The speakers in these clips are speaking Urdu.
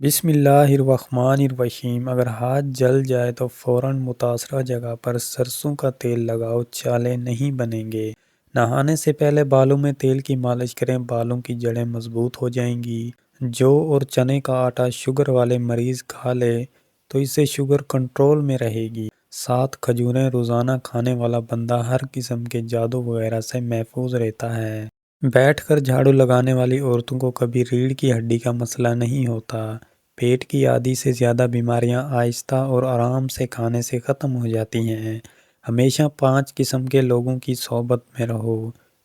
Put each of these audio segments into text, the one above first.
بسم اللہ الرحمن الرحیم۔ اگر ہاتھ جل جائے تو فوراً متاثرہ جگہ پر سرسوں کا تیل لگاؤ، چھالے نہیں بنیں گے۔ نہانے سے پہلے بالوں میں تیل کی مالش کریں، بالوں کی جڑیں مضبوط ہو جائیں گی۔ جو اور چنے کا آٹا شوگر والے مریض کھا لے تو اس سے شوگر کنٹرول میں رہے گی۔ 7 کھجوریں روزانہ کھانے والا بندہ ہر قسم کے جادو وغیرہ سے محفوظ رہتا ہے۔ بیٹھ کر جھاڑو لگانے والی عورتوں کو کبھی ریڑھ کی ہڈی کا مسئلہ نہیں ہوتا۔ پیٹ کی آدھی سے زیادہ بیماریاں آہستہ اور آرام سے کھانے سے ختم ہو جاتی ہیں۔ ہمیشہ 5 قسم کے لوگوں کی صحبت میں رہو: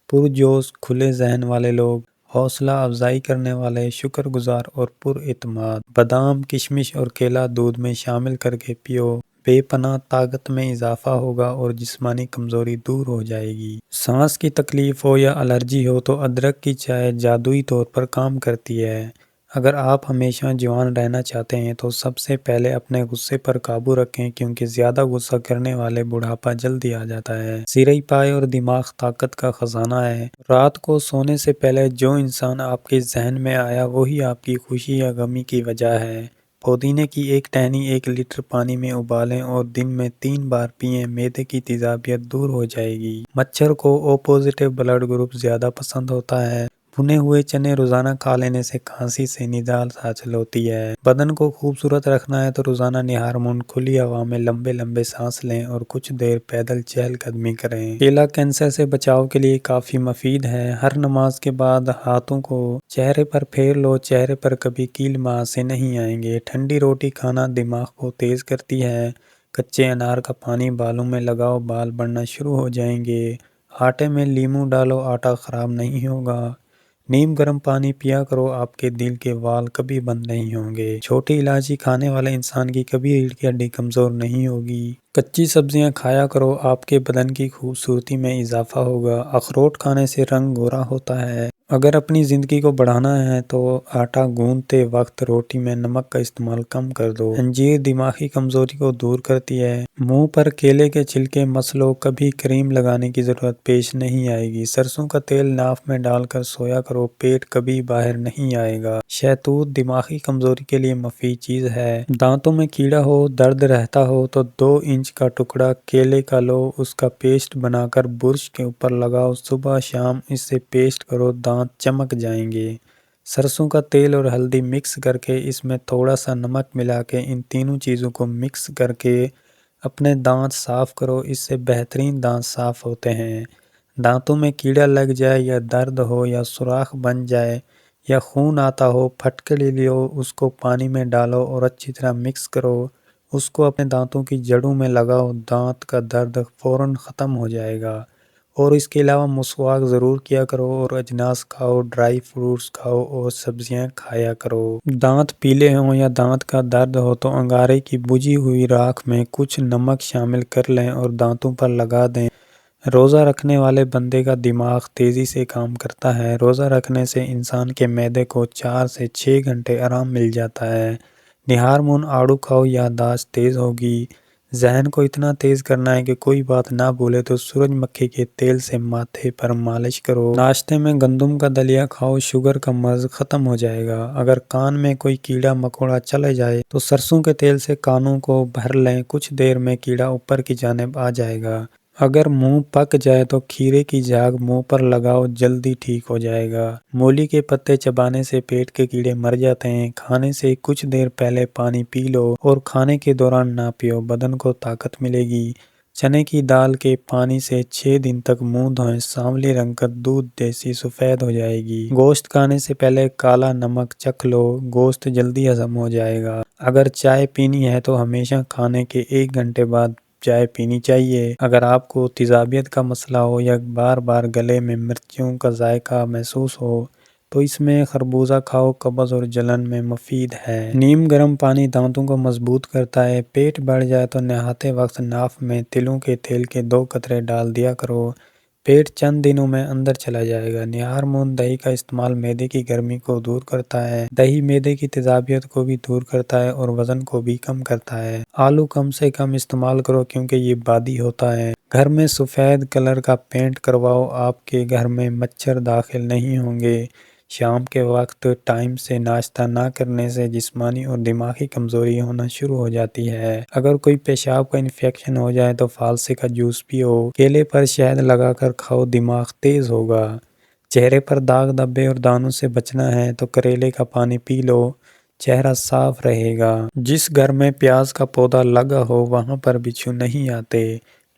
پرجوش، کھلے ذہن والے لوگ، حوصلہ افزائی کرنے والے، شکر گزار اور پر اعتماد۔ بادام، کشمش اور کیلا دودھ میں شامل کر کے پیو، بے پناہ طاقت میں اضافہ ہوگا اور جسمانی کمزوری دور ہو جائے گی۔ سانس کی تکلیف ہو یا الرجی ہو تو ادرک کی چائے جادوئی طور پر کام کرتی ہے۔ اگر آپ ہمیشہ جوان رہنا چاہتے ہیں تو سب سے پہلے اپنے غصے پر قابو رکھیں، کیونکہ زیادہ غصہ کرنے والے بڑھاپا جلدی آ جاتا ہے۔ سرئی پائے اور دماغ طاقت کا خزانہ ہے۔ رات کو سونے سے پہلے جو انسان آپ کے ذہن میں آیا وہی آپ کی خوشی یا غمی کی وجہ ہے۔ پودینے کی ایک ٹہنی 1 لیٹر پانی میں ابالیں اور دن میں 3 بار پئیں، معدے کی تیزابیت دور ہو جائے گی۔ مچھر کو او پازیٹیو بلڈ گروپ زیادہ پسند ہوتا ہے۔ بھنے ہوئے چنے روزانہ کھا لینے سے کھانسی سے نجات حاصل ہوتی ہے۔ بدن کو خوبصورت رکھنا ہے تو روزانہ نہار منہ کھلی ہوا میں لمبے لمبے سانس لیں اور کچھ دیر پیدل چہل قدمی کریں۔ کیلا کینسر سے بچاؤ کے لیے کافی مفید ہے۔ ہر نماز کے بعد ہاتھوں کو چہرے پر پھیر لو، چہرے پر کبھی کیل مہاسے نہیں آئیں گے۔ ٹھنڈی روٹی کھانا دماغ کو تیز کرتی ہے۔ کچے انار کا پانی بالوں میں لگاؤ، بال بڑھنا شروع ہو جائیں گے۔ آٹے میں لیموں ڈالو، آٹا خراب نہیں ہوگا۔ نیم گرم پانی پیا کرو، آپ کے دل کے وال کبھی بند نہیں ہوں گے۔ چھوٹی الائچی کھانے والے انسان کی کبھی ریڑھ کی ہڈی کمزور نہیں ہوگی۔ کچی سبزیاں کھایا کرو، آپ کے بدن کی خوبصورتی میں اضافہ ہوگا۔ اخروٹ کھانے سے رنگ گورا ہوتا ہے۔ اگر اپنی زندگی کو بڑھانا ہے تو آٹا گوندتے وقت روٹی میں نمک کا استعمال کم کر دو۔ انجیر دماغی کمزوری کو دور کرتی ہے۔ منہ پر کیلے کے چھلکے مس لو، کبھی کریم لگانے کی ضرورت پیش نہیں آئے گی۔ سرسوں کا تیل ناف میں ڈال کر سویا کرو، پیٹ کبھی باہر نہیں آئے گا۔ شہتوت دماغی کمزوری کے لیے مفید چیز ہے۔ دانتوں میں کیڑا ہو، درد رہتا ہو تو 2 انچ کا ٹکڑا کیلے کا لو، اس کا پیسٹ بنا کر برش کے اوپر لگاؤ، صبح شام اس سے پیسٹ کرو، دانت چمک جائیں گے۔ سرسوں کا تیل اور ہلدی مکس کر کے اس میں تھوڑا سا نمک ملا کے ان تینوں چیزوں کو مکس کر کے اپنے دانت صاف کرو، اس سے بہترین دانت صاف ہوتے ہیں۔ دانتوں میں کیڑا لگ جائے یا درد ہو یا سوراخ بن جائے یا خون آتا ہو، پھٹکڑی لو، اس کو پانی میں ڈالو اور اچھی طرح مکس کرو، اس کو اپنے دانتوں کی جڑوں میں لگاؤ، دانت کا درد فوراً ختم ہو جائے گا۔ اور اس کے علاوہ مسواک ضرور کیا کرو اور اجناس کھاؤ، ڈرائی فروٹس کھاؤ اور سبزیاں کھایا کرو۔ دانت پیلے ہوں یا دانت کا درد ہو تو انگارے کی بجھی ہوئی راکھ میں کچھ نمک شامل کر لیں اور دانتوں پر لگا دیں۔ روزہ رکھنے والے بندے کا دماغ تیزی سے کام کرتا ہے۔ روزہ رکھنے سے انسان کے معدے کو 4 سے 6 گھنٹے آرام مل جاتا ہے۔ نہار منہ آڑو کھاؤ، یادداشت تیز ہوگی۔ ذہن کو اتنا تیز کرنا ہے کہ کوئی بات نہ بھولے تو سورج مکھی کے تیل سے ماتھے پر مالش کرو۔ ناشتے میں گندم کا دلیا کھاؤ، شوگر کا مرض ختم ہو جائے گا۔ اگر کان میں کوئی کیڑا مکوڑا چلے جائے تو سرسوں کے تیل سے کانوں کو بھر لیں، کچھ دیر میں کیڑا اوپر کی جانب آ جائے گا۔ اگر منہ پک جائے تو کھیرے کی جھاگ منہ پر لگاؤ، جلدی ٹھیک ہو جائے گا۔ مولی کے پتے چبانے سے پیٹ کے کیڑے مر جاتے ہیں۔ کھانے سے کچھ دیر پہلے پانی پی لو اور کھانے کے دوران نہ پیو، بدن کو طاقت ملے گی۔ چنے کی دال کے پانی سے 6 دن تک منہ دھوئیں، سانولی رنگت دودھ جیسی سفید ہو جائے گی۔ گوشت کھانے سے پہلے کالا نمک چکھ لو، گوشت جلدی ہضم ہو جائے گا۔ اگر چائے پینی ہے تو ہمیشہ کھانے کے 1 گھنٹے بعد چائے پینی چاہیے۔ اگر آپ کو تیزابیت کا مسئلہ ہو یا بار بار گلے میں مرچیوں کا ذائقہ محسوس ہو تو اس میں خربوزہ کھاؤ، قبض اور جلن میں مفید ہے۔ نیم گرم پانی دانتوں کو مضبوط کرتا ہے۔ پیٹ بڑھ جائے تو نہاتے وقت ناف میں تلوں کے تیل کے 2 قطرے ڈال دیا کرو، پیٹ چند دنوں میں اندر چلا جائے گا۔ نہار منہ دہی کا استعمال معدے کی گرمی کو دور کرتا ہے۔ دہی معدے کی تیزابیت کو بھی دور کرتا ہے اور وزن کو بھی کم کرتا ہے۔ آلو کم سے کم استعمال کرو کیونکہ یہ بادی ہوتا ہے۔ گھر میں سفید کلر کا پینٹ کرواؤ، آپ کے گھر میں مچھر داخل نہیں ہوں گے۔ شام کے وقت ٹائم سے ناشتہ نہ کرنے سے جسمانی اور دماغی کمزوری ہونا شروع ہو جاتی ہے۔ اگر کوئی پیشاب کا انفیکشن ہو جائے تو فالسے کا جوس پیو، کیلے پر شہد لگا کر کھاؤ، دماغ تیز ہوگا۔ چہرے پر داغ دھبے اور دانوں سے بچنا ہے تو کریلے کا پانی پی لو، چہرہ صاف رہے گا۔ جس گھر میں پیاز کا پودا لگا ہو وہاں پر بچھو نہیں آتے۔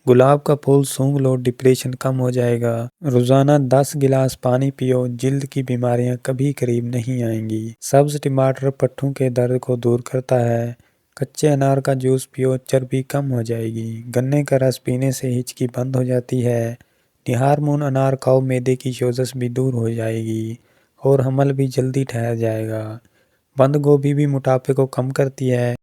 گلاب کا پھول سونگھ لو، ڈپریشن کم ہو جائے گا۔ روزانہ 10 گلاس پانی پیو، جلد کی بیماریاں کبھی قریب نہیں آئیں گی۔ سبز ٹماٹر پٹھوں کے درد کو دور کرتا ہے۔ کچے انار کا جوس پیو، چربی کم ہو جائے گی۔ گنے کا رس پینے سے ہچکی بند ہو جاتی ہے۔ نہار مون انار کھاؤ، معدے کی سوزش بھی دور ہو جائے گی اور حمل بھی جلدی ٹھہر جائے گا۔ بند گوبھی بھی موٹاپے کو کم کرتی ہے۔